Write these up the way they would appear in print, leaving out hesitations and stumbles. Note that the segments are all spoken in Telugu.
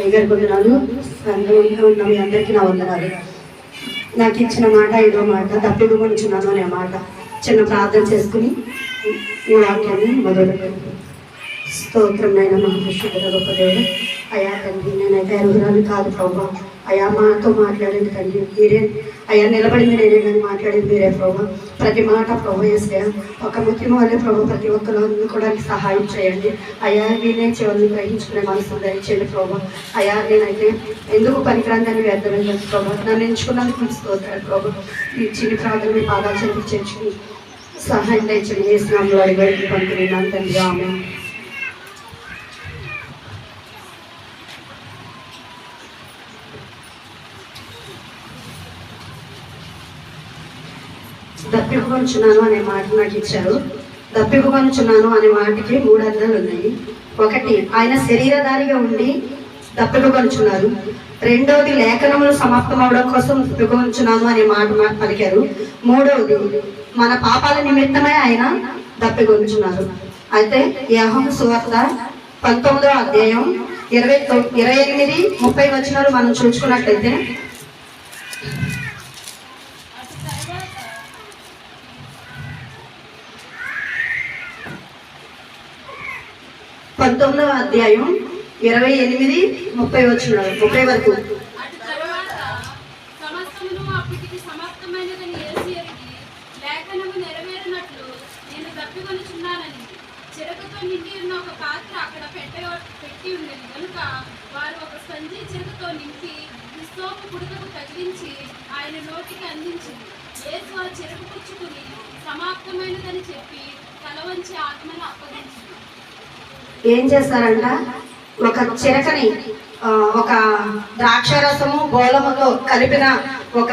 అయ్యగారి వందనాలు. సంఘంలో ఉన్న మీ అందరికీ నా వందనాలు. నాకు ఇచ్చిన మాట ఐదో మాట తప్పిడుకొనుచున్నాను అనే మాట చిన్న ప్రార్థన చేసుకుని ఈ వాక్యాన్ని మొదలు. స్తోత్రం నైనా మహాపురుషుడు గొప్ప దేవుడు. అయా తండ్రి, నేనైతే అరుగురాలు కాదు ప్రభా. అయా మాతో మాట్లాడింది తండ్రి మీరే. అయ్యా నిలబడింది నేనే కానీ మాట్లాడింది మీరే ప్రభా. ప్రతి మాట ప్రభు వేసే ఒక ముఖ్యం వల్లే ప్రభు ప్రతి ఒక్కరు అందుకోవడానికి సహాయం చేయండి. అయ్యా నేనే చెవులను గ్రహించుకునే మనసు దయచేయండి ప్రభా. అయ్యా నేనైతే ఎందుకు పనికిరాందని వ్యర్థమైన ప్రభా. నన్ను ఎంచుకున్నందుకు మీకు స్తోత్రాలు ప్రభు. ఈ చిన్న ప్రార్థన మీ పాదాలు చెల్లించి సహాయం దయచేయండి. ఏ స్నామంలో అడిగి పంపిణీ తండ్రి. ఆమె దప్పికొనుచున్నాను అనే మాట నాకు ఇచ్చారు. దప్పికొనుచున్నాను అనే మాటకి 3 అర్థాలు ఉన్నాయి. ఒకటి, ఆయన శరీరధారిగా ఉండి దప్పికొనుచున్నారు. రెండవది, లేఖనములు సమాప్తం అవడం కోసం దప్పికొనుచున్నాను అనే మాట పలికారు. మూడవది, మన పాపాల నిమిత్తమే ఆయన దప్పికొనుచున్నారు. అయితే యోహాను సువార్త 19వ అధ్యాయం 28, 30 వచనాలు మనం చూసుకున్నట్లయితే 19వ అధ్యాయం 28, 30 వచనాలు 30 వరకు. చెరకుతో నిండి ఉన్న ఒక పాత్ర అక్కడ పెట్టి ఉండేది కనుక వారు ఒక సంచి చెరకుతో నింపి హిస్సోపు పుడకకు తగిలించి ఆయన నోటికి అందించింది. యేసు ఆ చెరకు పుచ్చుకుని సమాప్తమైనదని చెప్పి తల వంచి ఆత్మను అప్పగించింది. ఏం చేస్తారంట, ఒక చిరకని ఒక ద్రాక్ష రసము గోళముతో కలిపిన ఒక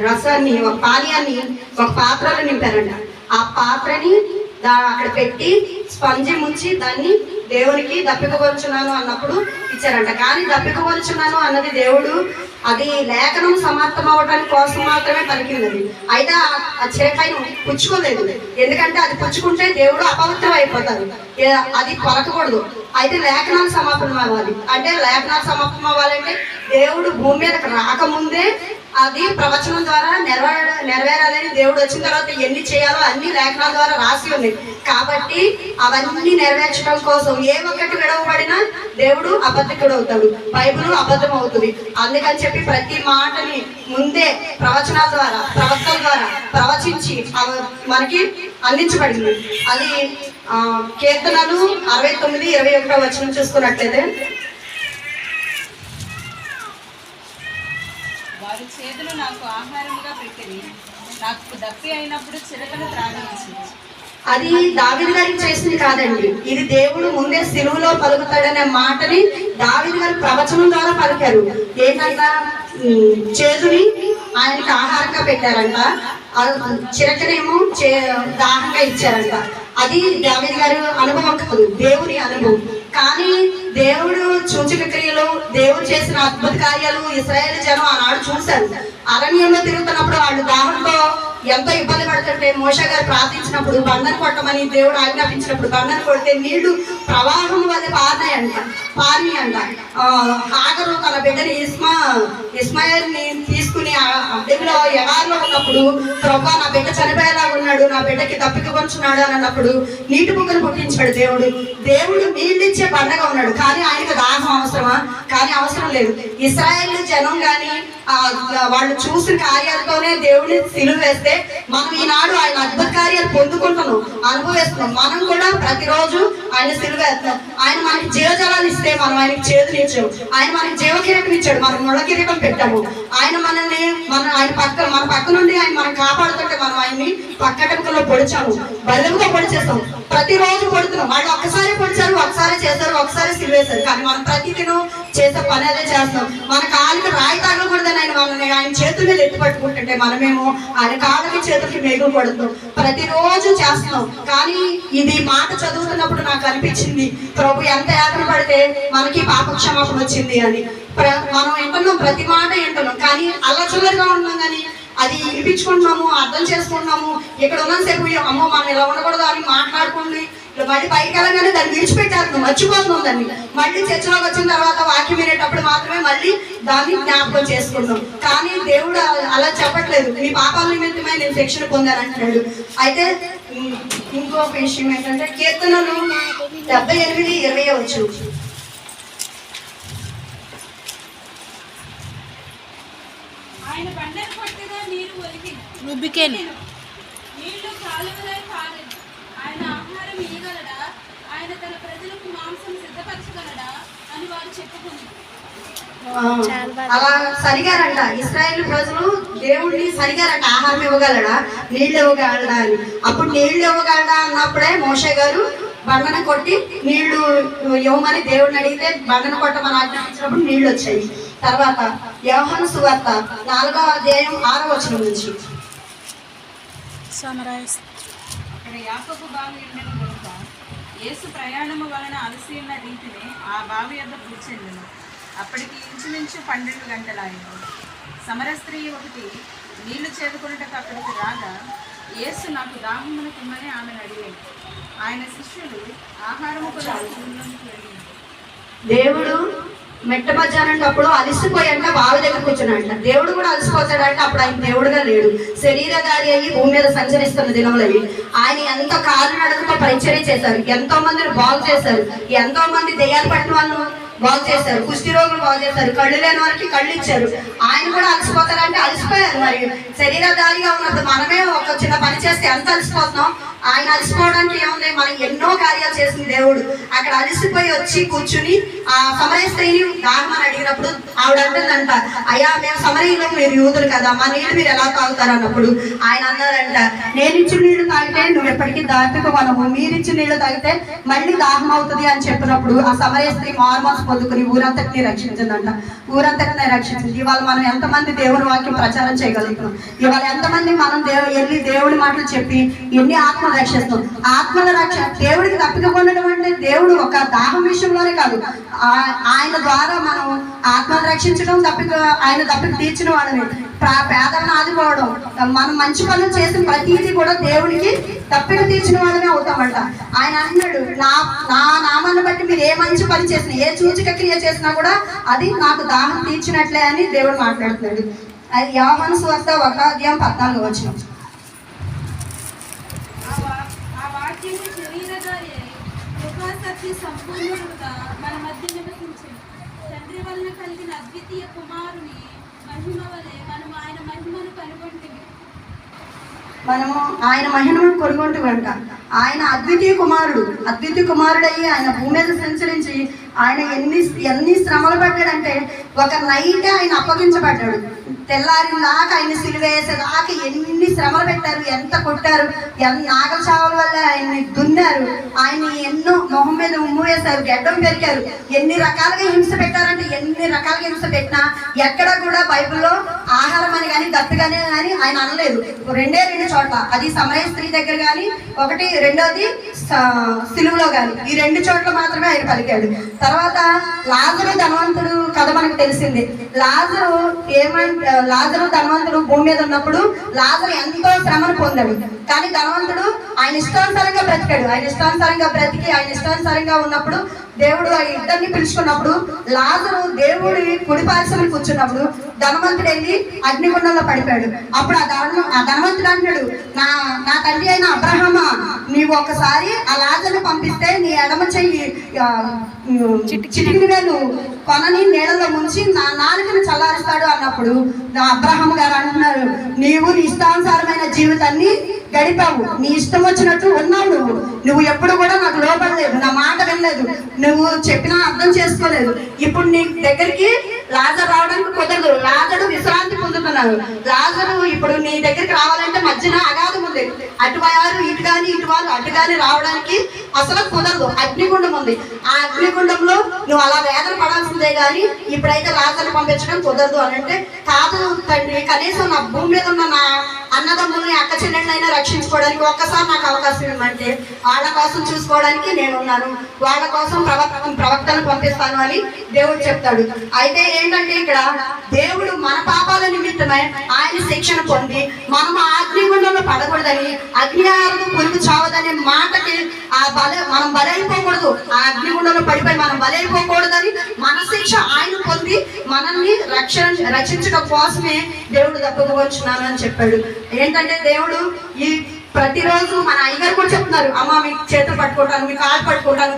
రసాన్ని, ఒక పానీయాన్ని ఒక పాత్రలో నింపారంట. ఆ పాత్రని అక్కడ పెట్టి స్పంజి ముంచి దాన్ని దేవునికి దప్పికొనుచున్నాను అన్నప్పుడు ఇచ్చారంట. కానీ దప్పికొనుచున్నాను అన్నది దేవుడు అది లేఖనం సమాప్తం అవడానికి కోసం మాత్రమే పలికింది. అయితే ఆ చిరకాయను పుచ్చుకోలేదు. ఎందుకంటే అది పుచ్చుకుంటే దేవుడు అపవిత్రం అయిపోతారు, అది పలకకూడదు. అయితే లేఖనాలు సమాపనం అవ్వాలి. అంటే లేఖనాలు సమాప్తం అవ్వాలంటే దేవుడు భూమి మీదకి రాకముందే అది ప్రవచనం ద్వారా నెరవేరాలని దేవుడు వచ్చిన తర్వాత ఎన్ని చేయాలో అన్ని లేఖనాల ద్వారా రాసి ఉంది. కాబట్టి అవన్నీ నెరవేర్చడం కోసం ఏ ఒక్కటి విడవబడినా దేవుడు అబద్ధకుడు అవుతాడు, బైబిల్ అబద్ధం అవుతుంది. అందుకని చెప్పి ప్రతి మాటని ముందే ప్రవచనాల ద్వారా ప్రవక్తల ద్వారా ప్రవచించి మనకి అందించబడింది. అది కీర్తనలు 69, 21 వచనం చూసుకున్నట్లయితే, వారి చేతులు నాకు ఆహారముగా పెట్టింది, నాకు దప్పి అయినప్పుడు చిరకను త్రాగించింది. అది దావీదు గారికి చేసింది కాదండి. ఇది దేవుడు ముందే సిలువలో పలుకుతాడనే మాటని దావీదు గారు ప్రవచనం ద్వారా పలికారు. ఏంటంట, చేదుని ఆయనకి ఆహారంగా పెట్టారంట, చిరకనేమో దాహంగా ఇచ్చారంట. అది దావీదు గారి అనుభవం కాదు, దేవుని అనుభవం. కానీ దేవుడు సూచక క్రియలు, దేవుడు చేసిన అద్భుత కార్యాలు ఇశ్రాయేలు జనం ఆనాడు చూశారు. అరణ్యంలో తిరుగుతున్నప్పుడు వాళ్ళు దాహంతో ఎంతో ఇబ్బంది పడుతుంటే మోషే గారు ప్రార్థించినప్పుడు బండను కొట్టమని దేవుడు ఆజ్ఞాపించినప్పుడు బండను కొడితే నీళ్లు ప్రవాహం వల్ల పారి అంట. హాగరు తన బిడ్డని ఇస్మాయిల్ని తీసుకుని అడవిలో ఎడారిలో ఉన్నప్పుడు, ప్రభా నా బిడ్డ చనిపోయేలా ఉన్నాడు, నా బిడ్డకి తప్పికొంచున్నాడు అని అన్నప్పుడు నీటి బుగ్గను పుట్టించాడు దేవుడు. దేవుడు నీళ్ళిచ్చే బండగా ఉన్నాడు. కానీ ఆయనకు దాహం అవసరమా? కానీ అవసరం లేదు. ఇశ్రాయేలు జనం కానీ వాళ్ళు చూసిన కార్యాలతోనే దేవుడిని సిలువ వేస్తే మనం ఈనాడు ఆయన అద్భుత కార్యాలు పొందుకుంటున్నాం, అనుభవిస్తున్నాం. మనం కూడా ప్రతిరోజు ఆయన సిలువ వేస్తున్నాం. ఆయన మనకి జీవజలాలు ఇస్తే మనం ఆయనకి చేతులు ఇచ్చాము. ఆయన మనకి జీవ కిరీటం ఇచ్చాడు, మనం ముళ్ళ కిరీటం పెట్టాము. ఆయన ఆయన మన పక్క నుండి ఆయన మనం కాపాడుతుంటే మనం ఆయన్ని పక్కటంకలో పొడిచాము, బల్లెంతో పొడిచేస్తాం. ప్రతిరోజు పొడుతున్నాం. వాళ్ళు ఒక్కసారి పొడిచారు, ఒకసారి చేస్తారు, ఒకసారి సిలువేశారు. కానీ మనం ప్రతిదినం చేసే పని అదే చేస్తాం. మన కాళ్ళకి రాయి తగలకూడదని ఆయన చేతుల మీద ఎత్తి పట్టుకుంటుంటే మనమేమో ఆయన కాళ్ళకి చేతులకి మేగులు పడుతున్నాం. ప్రతిరోజు చేస్తున్నాం. కానీ ఇది మాట చదువుతున్నప్పుడు నాకు అనిపించింది, ప్రభు ఎంత యాతన పడితే మనకి పాప క్షమాపణ వచ్చింది అని. మనం వింటున్నాం, ప్రతి మాట వింటున్నాం, కానీ అల్లచిల్లరిగా ఉంటున్నాం. కానీ అది వినిపించుకుంటున్నాము, అర్థం చేసుకుంటున్నాము. ఇక్కడ ఉన్నంతసేపు అమ్మో మనం ఇలా ఉండకూడదు అని మాట్లాడుకోండి మళ్ళీ బయటకు వెళ్ళగానే దాన్ని విడిచిపెట్టేస్తున్నాం, మర్చిపోతున్నాం దాన్ని. మళ్ళీ చర్చలోకి వచ్చిన తర్వాత వాక్యం వినేటప్పుడు మాత్రమే మళ్ళీ దాన్ని జ్ఞాపకం చేసుకుంటాం. కానీ దేవుడు అలా చెప్పట్లేదు, మీ పాపాల నిమిత్తమై నేను శిక్షణ పొందాను అంటున్నాడు. అయితే ఇంకొక విషయం ఏంటంటే కీర్తనలు 78:20 ఆయన బండను కొట్టగా నీరు రుబ్బికేను. నీళ్లు కాలువలై పారెను. ఆయన ఆహారం ఇయ్యగలడా? ఆయన తన ప్రజలకు మాంసం సిద్ధపరచగలడా అని వారు చెప్పుకున్నారు. అలా సరిగారంట ఇశ్రాయేలు ప్రజలు దేవుడిని సరిగారంట, ఆహారం ఇవ్వగలడా, నీళ్ళు ఇవ్వగలడా అని. అప్పుడు నీళ్లు ఇవ్వగలడా అన్నప్పుడే మోషే గారు బండను కొట్టి నీళ్లు ఇవ్వమని దేవుడిని అడిగితే బండను కొట్టమని ఆజ్ఞాపించినప్పుడు నీళ్లు వచ్చాయి. తర్వాత యోహాను సువార్త 4:6 నుంచి అక్కడ యాకోబు బావి ఉండెను కనుక యేసు ప్రయాణము వలన అలసి ఉన్న రీతిని ఆ బావి వద్ద కూర్చెండెను. అప్పటికి ఇంచుమించు 12 గంటలాయను. సమర స్త్రీ ఒకటి నీళ్లు చేదుకొనుటకు అక్కడికి రాగా యేసు నాకు దాహమును కుమ్మని ఆమెను అడిగాను. ఆయన శిష్యులు ఆహారము కొరకు ఊళ్ళోనికి వెళ్ళింది. దేవుడు మెట్ట మధ్యాహ్నం అప్పుడు అలసిపోయాక బావి దగ్గర కూర్చున్నాడంట. దేవుడు కూడా అలసిపోతాడంటే అప్పుడు ఆయన దేవుడుగా లేడు, శరీరధారి అయ్యి భూమి మీద సంచరిస్తున్న దినములు అవి. ఆయన ఎంతో కాలు నడకతో పరిచర్య చేశారు, ఎంతో మందిని బాగు చేశారు, ఎంతో మంది దెయ్యాలు పట్టిన వాళ్ళు బాగు చేశారు, కుష్టి రోగులు బాగు చేశారు, కళ్ళు లేని వారికి కళ్ళు ఇచ్చారు. ఆయన కూడా అలసిపోతారంటే అలసిపోయారు. మరి శరీరధారిగా ఉన్నప్పుడు మనమే ఒక చిన్న పని చేస్తే ఎంత అలసిపోతున్నాం, ఆయన అలసిపోవడానికి ఏముంది, మనం ఎన్నో కార్యాలు చేసింది దేవుడు. అక్కడ అలసిపోయి వచ్చి కూర్చుని ఆ సమరయ స్త్రీని దాహమని అడిగినప్పుడు ఆవిడ అంటుందంట, అయ్యా మేము సమరయులు, మీరు యూదులు కదా, మా నీళ్ళు మీరు ఎలా తాగుతారు అన్నప్పుడు ఆయన అన్నారంట, నేను ఇచ్చిన నీళ్లు తాగితే నువ్వు ఎప్పటికీ దాటుకోవనము, మీరిచ్చిన నీళ్లు తాగితే మళ్ళీ దాహం అవుతుంది అని చెప్పినప్పుడు ఆ సమరయ స్త్రీ మారుమనసు పొందుకుని ఊరంతటిని రక్షించిందంట. ఊరంతటిని రక్షించింది. ఇవాళ మనం ఎంతమంది దేవుని వాక్యం ప్రచారం చేయగలుగుతున్నాం, ఇవాళ ఎంతమంది మనం వెళ్ళి దేవుడి మాటలు చెప్పి ఎన్ని ఆత్మలు రక్షిస్తాం. ఆత్మల రక్ష దేవుడికి తప్పికపోవడం అంటే దేవుడు ఒక దాహం విషయంలోనే కాదు, ఆయన ద్వారా మనం ఆత్మను రక్షించడం, ఆయన తప్పిక తీర్చిన వాళ్ళని, పేదలను ఆదుకోవడం, మనం మంచి పనులు చేసిన ప్రతిదీ కూడా దేవుడికి తప్పిక తీర్చిన వాళ్ళనే అవుతామంట. ఆయన అన్నాడు, నా నామాన్ని బట్టి మీరు ఏ మంచి పని చేసినా, ఏ సూచక క్రియ చేసినా కూడా అది నాకు దాహం తీర్చినట్లే అని దేవుడు మాట్లాడుతున్నాడు. అది యోహాను సువార్త 1:14 ఆ వాక్యము శరీరధారి అయి కృపాసక్తి సంపూర్ణుడుగా మన మధ్య నివసించింది. తండ్రి వలన కలిగిన అద్వితీయ కుమారుని మహిమ వలె మనం ఆయన మహిమను కనుగొంటిమి. మనము ఆయన మహిమను కొనుగొంటుమంట. ఆయన అద్వితీయ కుమారుడయ్యి ఆయన భూమి మీద సంచరించి ఆయన ఎన్ని శ్రమలు పడ్డాడంటే, ఒక నైట్ ఆయన అప్పగించబడ్డాడు, తెల్లారిన దాకా ఆయన సిలువేసేదాకా ఎన్ని శ్రమలు పెట్టారు, ఎంత కొట్టారు, నాగల చావుల వల్ల ఆయన్ని దున్నారు, ఆయన్ని ఎన్నో మొహం మీద ఉమ్ము వేశారు, గడ్డం పెరికారు, ఎన్ని రకాలుగా హింస పెట్టారంటే ఎన్ని రకాలుగా హింస పెట్టినా ఎక్కడ కూడా బైబిల్లో ఆహారం అని కానీ దప్పిగానే కానీ ఆయన అనలేదు. రెండు చోట్ల, అది సమరయ స్త్రీ దగ్గర కానీ ఒకటి, రెండోది సిలువలో కానీ, ఈ 2 చోట్ల మాత్రమే ఆయన పలికాడు. తర్వాత లాజరు ధనవంతుడు కథ మనకు తెలిసింది. లాజరు ధనవంతుడు భూమి మీద ఉన్నప్పుడు లాజరు ఎంతో శ్రమను పొందాడు, కానీ ధనవంతుడు ఆయన ఇష్టానుసారంగా బ్రతికాడు. ఆయన ఇష్టానుసారంగా బ్రతికి ఆయన ఇష్టానుసారంగా ఉన్నప్పుడు దేవుడు ఆ ఇద్దరిని పిలుచుకున్నప్పుడు లాజరు దేవుడి కుడి పార్శ్వని కూర్చున్నప్పుడు ధనవంతుడు వెళ్ళి అగ్నిగుండంలో పడిపోయాడు. అప్పుడు ఆ ధనవంతుడు అంటాడు, నా తండ్రి అయిన అబ్రహామా, నీవు ఒకసారి ఆ లాజరుని పంపిస్తే నీ ఎడమ చెయ్యి చిటికిన వేలు కొనని నీళ్ళలో ముంచి నా నాలుకను చల్లారుస్తాడు అన్నప్పుడు అబ్రహాం గారు అంటున్నారు, నీవు నీ ఇష్టానుసారమైన జీవితాన్ని గడిపావు, నీ ఇష్టం వచ్చినట్టు ఉన్నావు, నువ్వు ఎప్పుడు కూడా నాకు లోపడలేదు, నా మాట వినలేదు, నువ్వు చెప్పినా అర్థం చేసుకోలేదు. ఇప్పుడు నీ దగ్గరికి లాజరు రావడానికి కుదరదు, లాజరు విశ్రాంతి పొందుతున్నాడు. లాజరు ఇప్పుడు నీ దగ్గరికి రావాలంటే మధ్యన అగాధం ఉంది, అటువారు ఇటు కానీ ఇటువారు అటు కానీ రావడానికి అసలు కుదరదు, అగ్నిగుండం ఉంది. ఆ అగ్నిగుండంలో నువ్వు అలా వేదన పడాల్సిందే కానీ ఇప్పుడైతే లాజరు పంపించడం కుదరదు అని అంటే, కాదు తండ్రి, కనీసం నా భూమి మీద ఉన్న నా అన్నదమ్ముల్ని అక్క చెల్లెళ్ళైనా రక్షించుకోవడానికి ఒక్కసారి నాకు అవకాశం ఇవ్వమంటే వాళ్ళ కోసం చూసుకోవడానికి నేను ఉన్నాను, వాళ్ళ కోసం ప్రవక్తను పంపిస్తాను అని దేవుడు చెప్తాడు. అయితే ఏంటంటే ఇక్కడ దేవుడు మన పాపాల నిమిత్తమై ఆయన శిక్షణ పొంది మనం ఆ అగ్నిగుండంలో పడకూడదని, అగ్ని ఆరదు పురుగు చావదనే మాటకి మనం బలైపోకూడదు, ఆ అగ్నిగుండంలో పడిపోయి మనం బలైపోకూడదని మన శిక్ష ఆయన పొంది మనల్ని రక్షించడం కోసమే దేవుడు దప్పకొచ్చున్నాను అని చెప్పాడు. ఏంటంటే దేవుడు ఈ ప్రతిరోజు మన అయ్యగారు కూడా చెప్తున్నారు, అమ్మ మీ చేతులు పట్టుకుంటాను, మీ కాళ్ళు పట్టుకుంటాను,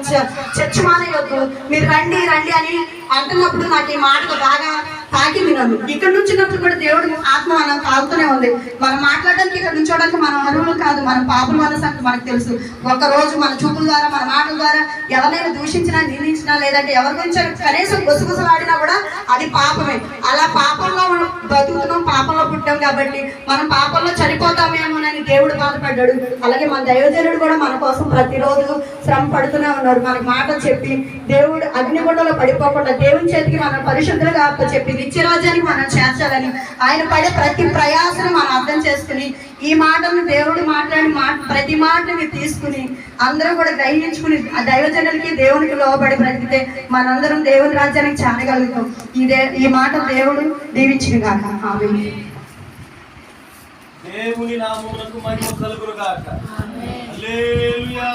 చర్చ మానేయొద్దు, మీరు రండి రండి అని అంటున్నప్పుడు నాకు ఈ మాటకు బాగా తాకింది నన్ను. ఇక్కడ నుంచినప్పుడు కూడా దేవుడు ఆత్మ మనం తాగుతూనే ఉంది. మనం మాట్లాడడానికి ఇక్కడ నుంచోడానికి మనం అరువులు కాదు, మన పాపల వల్ల సంగతి మనకు తెలుసు. ఒక్కరోజు మన చూపుల ద్వారా మన మాటల ద్వారా ఎవరైనా దూషించినా నిందించినా లేదంటే ఎవరి గురించి కనీసం గుసగుసలాడినా కూడా అది పాపమే. అలా పాపంలో బతుకుతున్నాం, పాపంలో పుట్టాం కాబట్టి మనం పాపంలో చనిపోతామేమోనని దేవుడు బాధపడ్డాడు. అలాగే మన దైవజనుడు కూడా మన కోసం ప్రతిరోజు శ్రమ పడుతూనే ఉన్నారు. మనకు మాటలు చెప్పి దేవుడు అగ్నిగుండంలో పడిపోకుండా దేవుని చేతికి మనం పరిశుద్ధులుగా చెప్పి నిత్యరాజ్యానికి మనం చేర్చాలని ఆయన పడే ప్రతి ప్రయాసను మనం అర్థం చేసుకుని ఈ మాటను దేవుడు మాట్లాడి ప్రతి మాటని తీసుకుని అందరూ కూడా గ్రహించుకుని ఆ దైవజనులకి దేవునికి లోబడి బ్రతికితే మనందరం దేవుని రాజ్యానికి చేరగలుగుతాం. ఈ మాట దేవుడు దీవించిన గాక. ఆమేన్. దేవుని నామమునకు మహిమ కలుగును గాక. హల్లెలూయా.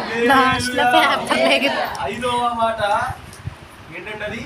హల్లెలూయా. 5వ మాట ఏంటంటే